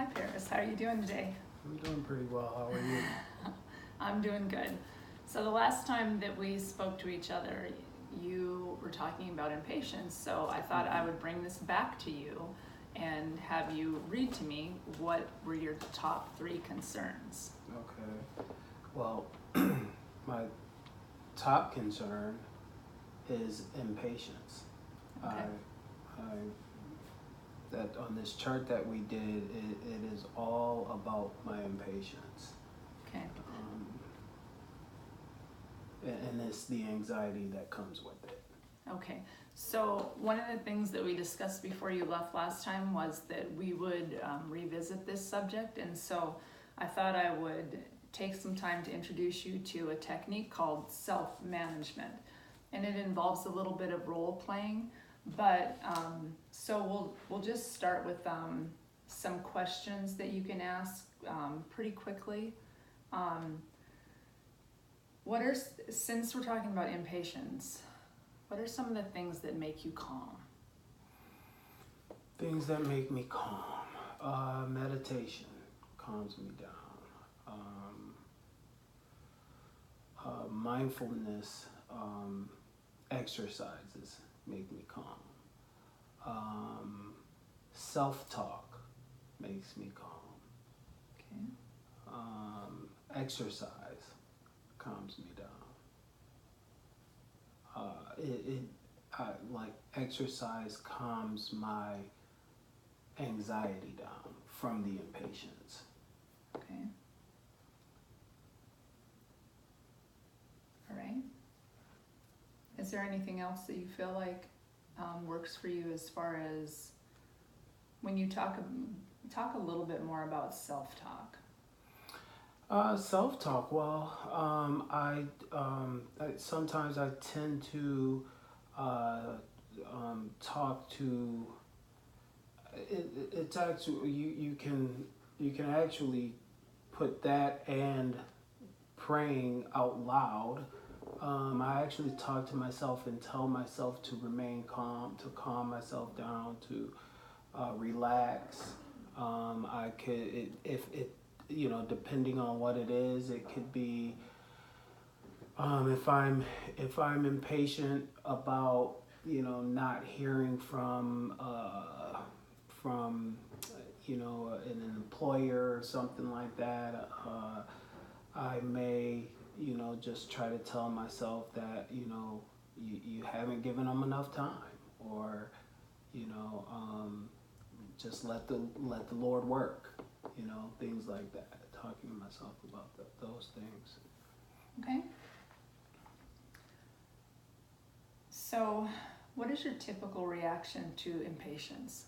Hi Paris, how are you doing today? I'm doing pretty well. How are you? I'm doing good. So the last time that we spoke to each other, you were talking about impatience, so I thought I would bring this back to you and have you read to me what were your top 3 concerns. Okay. Well, my top concern is impatience. Okay. I that on this chart that we did, it is all about my impatience. Okay. And it's the anxiety that comes with it. Okay. So one of the things that we discussed before you left last time was that we would revisit this subject, and so I thought I would take some time to introduce you to a technique called self-management, and it involves a little bit of role playing. But so we'll just start with some questions that you can ask pretty quickly. Since we're talking about impatience, what are some of the things that make you calm? Things that make me calm. Meditation calms me down. Mindfulness exercises make me calm. Self-talk makes me calm. Okay. Exercise calms me down. Like exercise calms my anxiety down from the impatience. Okay. All right. Is there anything else that you feel like works for you as far as when you talk a little bit more about self-talk? Self-talk. Well, sometimes I tend to talk to. It's actually you can actually put that and praying out loud. I actually talk to myself and tell myself to remain calm, to calm myself down, to relax. I could, if it, depending on what it is, it could be if I'm impatient about not hearing from an employer or something like that. I may just try to tell myself that you haven't given them enough time, or just let the Lord work, things like that. Talking to myself about those things. Okay. So, what is your typical reaction to impatience?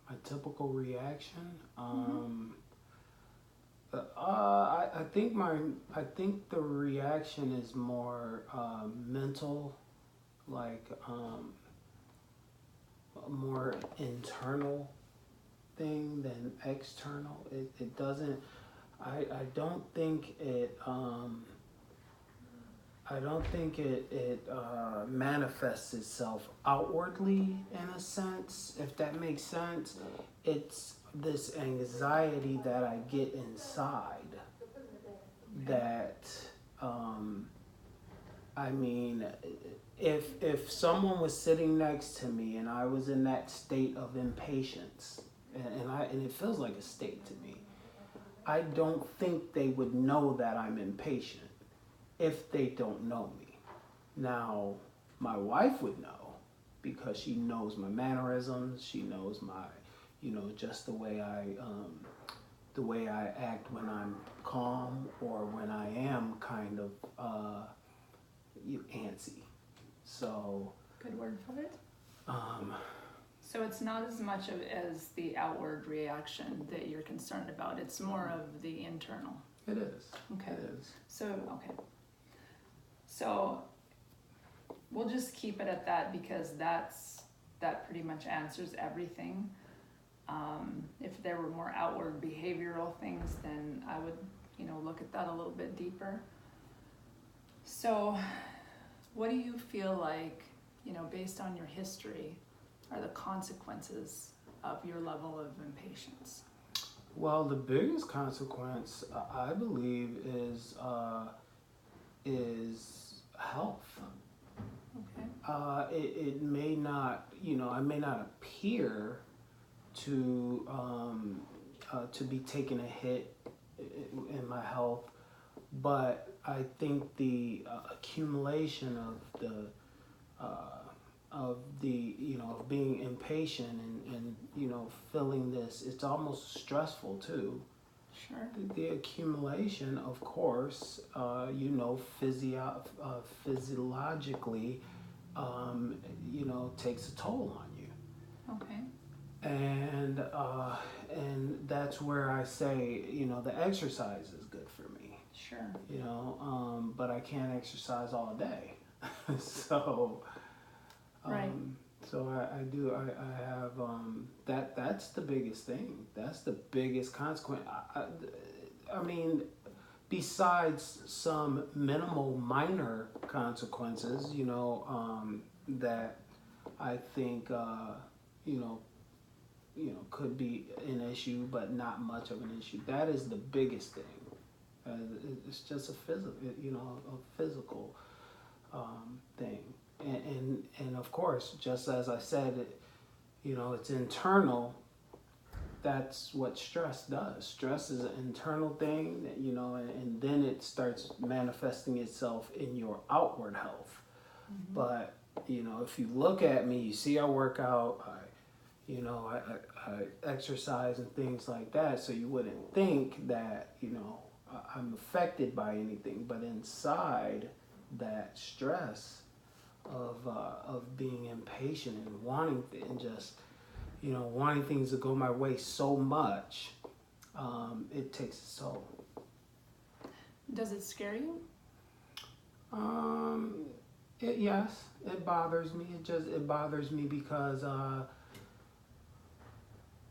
My typical reaction. I think the reaction is more mental, like a more internal thing than external. It doesn't. I don't think it. I don't think it manifests itself outwardly in a sense, if that makes sense. It's this anxiety that I get inside that, I mean, if someone was sitting next to me and I was in that state of impatience, and it feels like a state to me, I don't think they would know that I'm impatient if they don't know me. Now, my wife would know because she knows my mannerisms. She knows my, just the way I act when I'm calm or when I am kind of antsy. So. Good word for it. Um, So it's not as much as the outward reaction that you're concerned about. It's more of the internal. It is. Okay. It is. So we'll just keep it at that because that pretty much answers everything. If there were more outward behavioral things, then I would, look at that a little bit deeper. So what do you feel like, based on your history, are the consequences of your level of impatience? Well, the biggest consequence I believe is health. Okay. It may not, I may not appear to be taking a hit in my health, but I think the accumulation of the of being impatient and feeling this, it's almost stressful too. Sure. The accumulation, of course, physiologically, takes a toll on you. Okay. And that's where I say, the exercise is good for me. Sure. But I can't exercise all day. So, Right. so I have that's the biggest thing. That's the biggest consequence. I mean, besides some minimal minor consequences, that I think could be an issue, but not much of an issue. That is the biggest thing. It's just a physical thing, and of course, just as I said, it's internal. That's what stress does. Stress is an internal thing, and then it starts manifesting itself in your outward health. Mm-hmm. But if you look at me, you see I work out, I exercise and things like that, so you wouldn't think that I'm affected by anything. But inside that stress of being impatient and wanting and just wanting things to go my way so much, it takes a toll. Does it scare you? Yes, it bothers me. It bothers me because I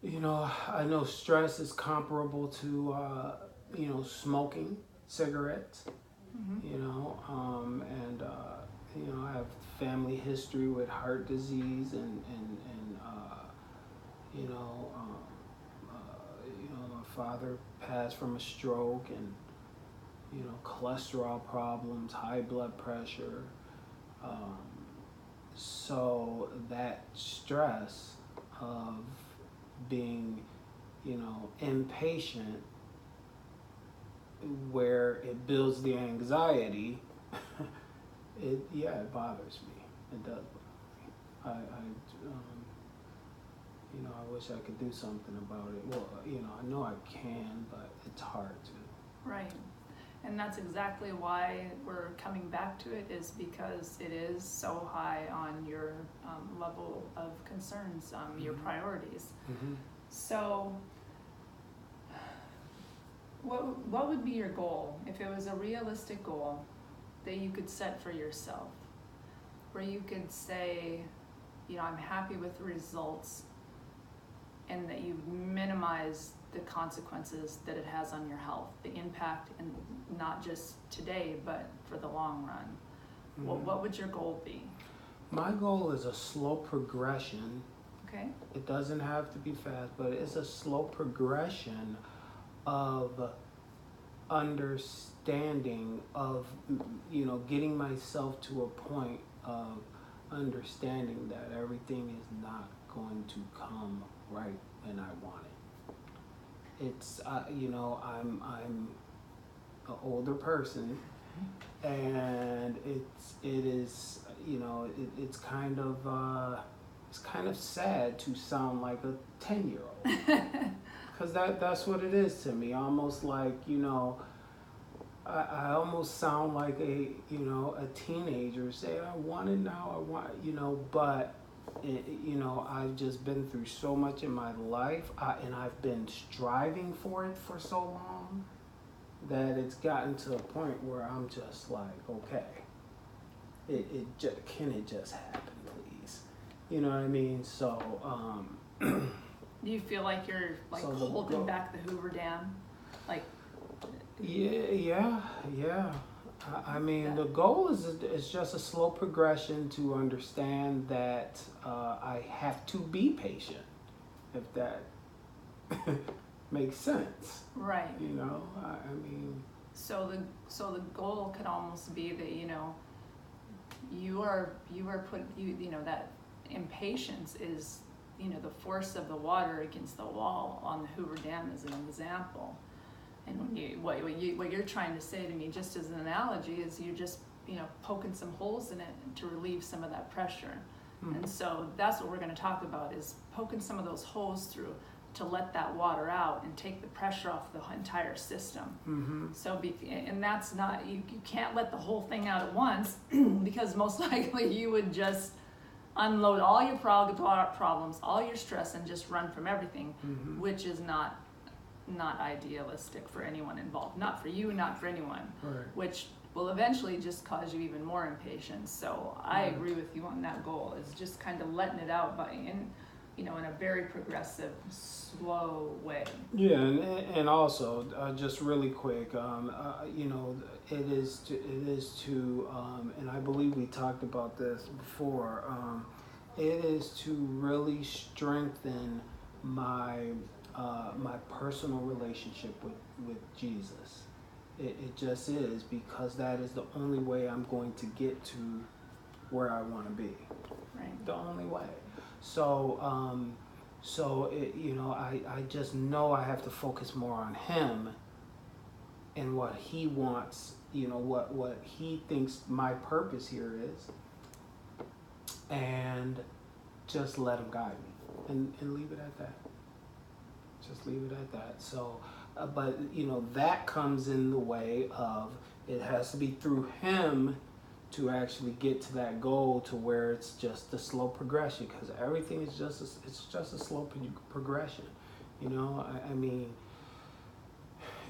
know stress is comparable to smoking cigarettes. Mm-hmm. And I have family history with heart disease and my father passed from a stroke, and cholesterol problems, high blood pressure. So that stress of being, impatient, where it builds the anxiety, it bothers me. It does bother me. I wish I could do something about it. Well, I know I can, but it's hard to. Right. And that's exactly why we're coming back to it, is because it is so high on your level of concerns, your priorities. Mm-hmm. So what would be your goal, if it was a realistic goal that you could set for yourself, where you could say, I'm happy with the results, and that you've minimized the consequences that it has on your health, the impact, and not just today, but for the long run? Mm-hmm. What would your goal be? My goal is a slow progression. Okay. It doesn't have to be fast, but it's a slow progression of understanding, of getting myself to a point of understanding that everything is not going to come right when I want it. It's I'm an older person, and it's kind of sad to sound like a 10-year-old. Because that's what it is to me. Almost like, I almost sound like a teenager saying, I want it now, but I've just been through so much in my life, and I've been striving for it for so long, that it's gotten to a point where I'm just like, okay, can it just happen, please? You know what I mean? So, Do you feel like you're holding back the Hoover Dam? Yeah. I mean, the goal is just a slow progression to understand that I have to be patient. If that makes sense. Right. You know, I mean, So the goal could almost be that, you know, you are you know, that impatience is, you know, the force of the water against the wall on the Hoover Dam as an example. And when what you're trying to say to me, just as an analogy, is you're just, you know, poking some holes in it to relieve some of that pressure. And so that's what we're going to talk about, is poking some of those holes through to let that water out and take the pressure off the entire system. So and that's not, you can't let the whole thing out at once because most likely you would just unload all your problems, all your stress, and just run from everything, which is not idealistic for anyone involved. Not for you, not for anyone. Right. Which will eventually just cause you even more impatience. So I agree with you on that goal, is just kind of letting it out in a very progressive, slow way. Yeah, and also just really quick, you know, it is to and I believe we talked about this before. It is to really strengthen my my personal relationship with Jesus. It just is, because that is the only way I'm going to get to where I want to be. Right. The only way. So, you know, I just know I have to focus more on him and what he wants, you know, what he thinks my purpose here is, and just let him guide me and leave it at that. Just leave it at that. So, but, you know, that comes in the way of, it has to be through him to actually get to that goal, to where it's just a slow progression, because everything is just a slow progression. You know, I mean,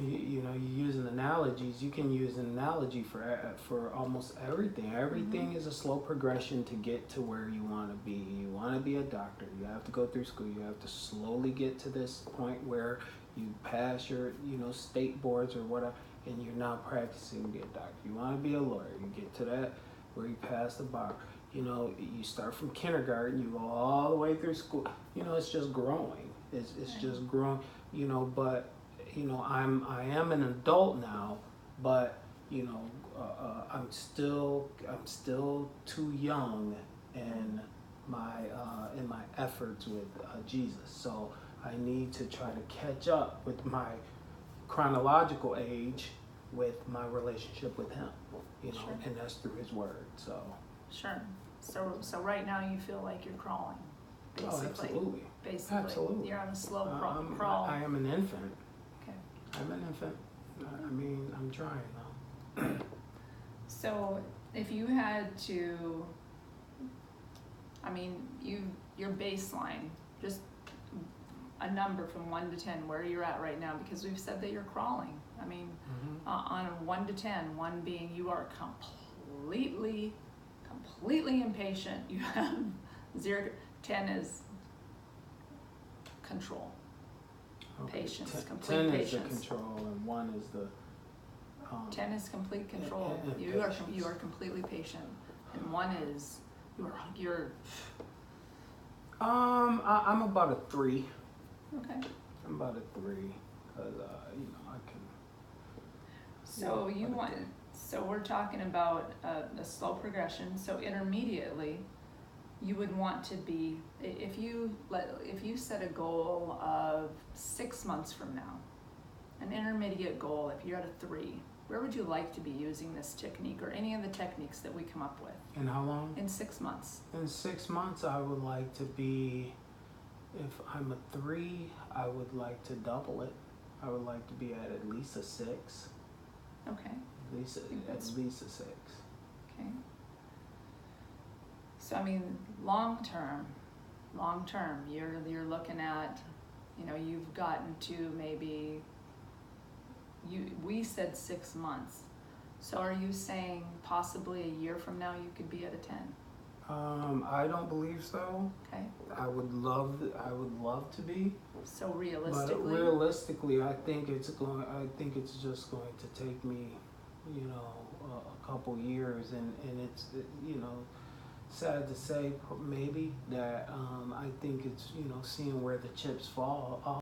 you know, you use analogies. You can use an analogy for almost everything. Everything is a slow progression to get to where you want to be. You want to be a doctor, you have to go through school. You have to slowly get to this point where you pass your, you know, state boards or whatever, and you're now practicing to be a doctor. You want to be a lawyer, you get to that where you pass the bar. You know, you start from kindergarten, you go all the way through school. You know, it's just growing. It's just growing. You know, but you know, I am an adult now, but you know, I'm still too young in my efforts with Jesus. So I need to try to catch up with my chronological age with my relationship with him, you know, Sure. and that's through his word. So Sure. So right now you feel like you're crawling, basically. Oh, absolutely. Basically. Absolutely. You're on a slow crawl. I am an infant. Okay. I'm an infant. I mean, I'm trying though. So if you had to, I mean, your baseline, just a number from 1 to 10, where you're at right now, because we've said that you're crawling. I mean, on a 1 to 10, 1 being you are completely impatient. You have 0 to 10 is control. Okay. Patience, complete 10 patience. is the control, and 1 is the 10 is complete control. You are completely patient, and 1 is you're. I'm about a 3. Okay. I'm about a 3, because you know, I can. So so we're talking about a slow progression. So intermediately, you would want to be, if you set a goal of 6 months from now, an intermediate goal, if you're at a 3, where would you like to be using this technique or any of the techniques that we come up with? In how long? In 6 months. In 6 months, I would like to be, if I'm a 3, I would like to double it. I would like to be at least a 6. Okay. At least a 6. Okay. So I mean, long term, you're looking at, you know, you've gotten to maybe, we said 6 months. So are you saying possibly a year from now you could be at a 10? I don't believe so. Okay. I would love to be. So realistically. But realistically, I think it's just going to take me, you know, a couple years, and it's, you know, sad to say maybe that I think it's, you know, seeing where the chips fall.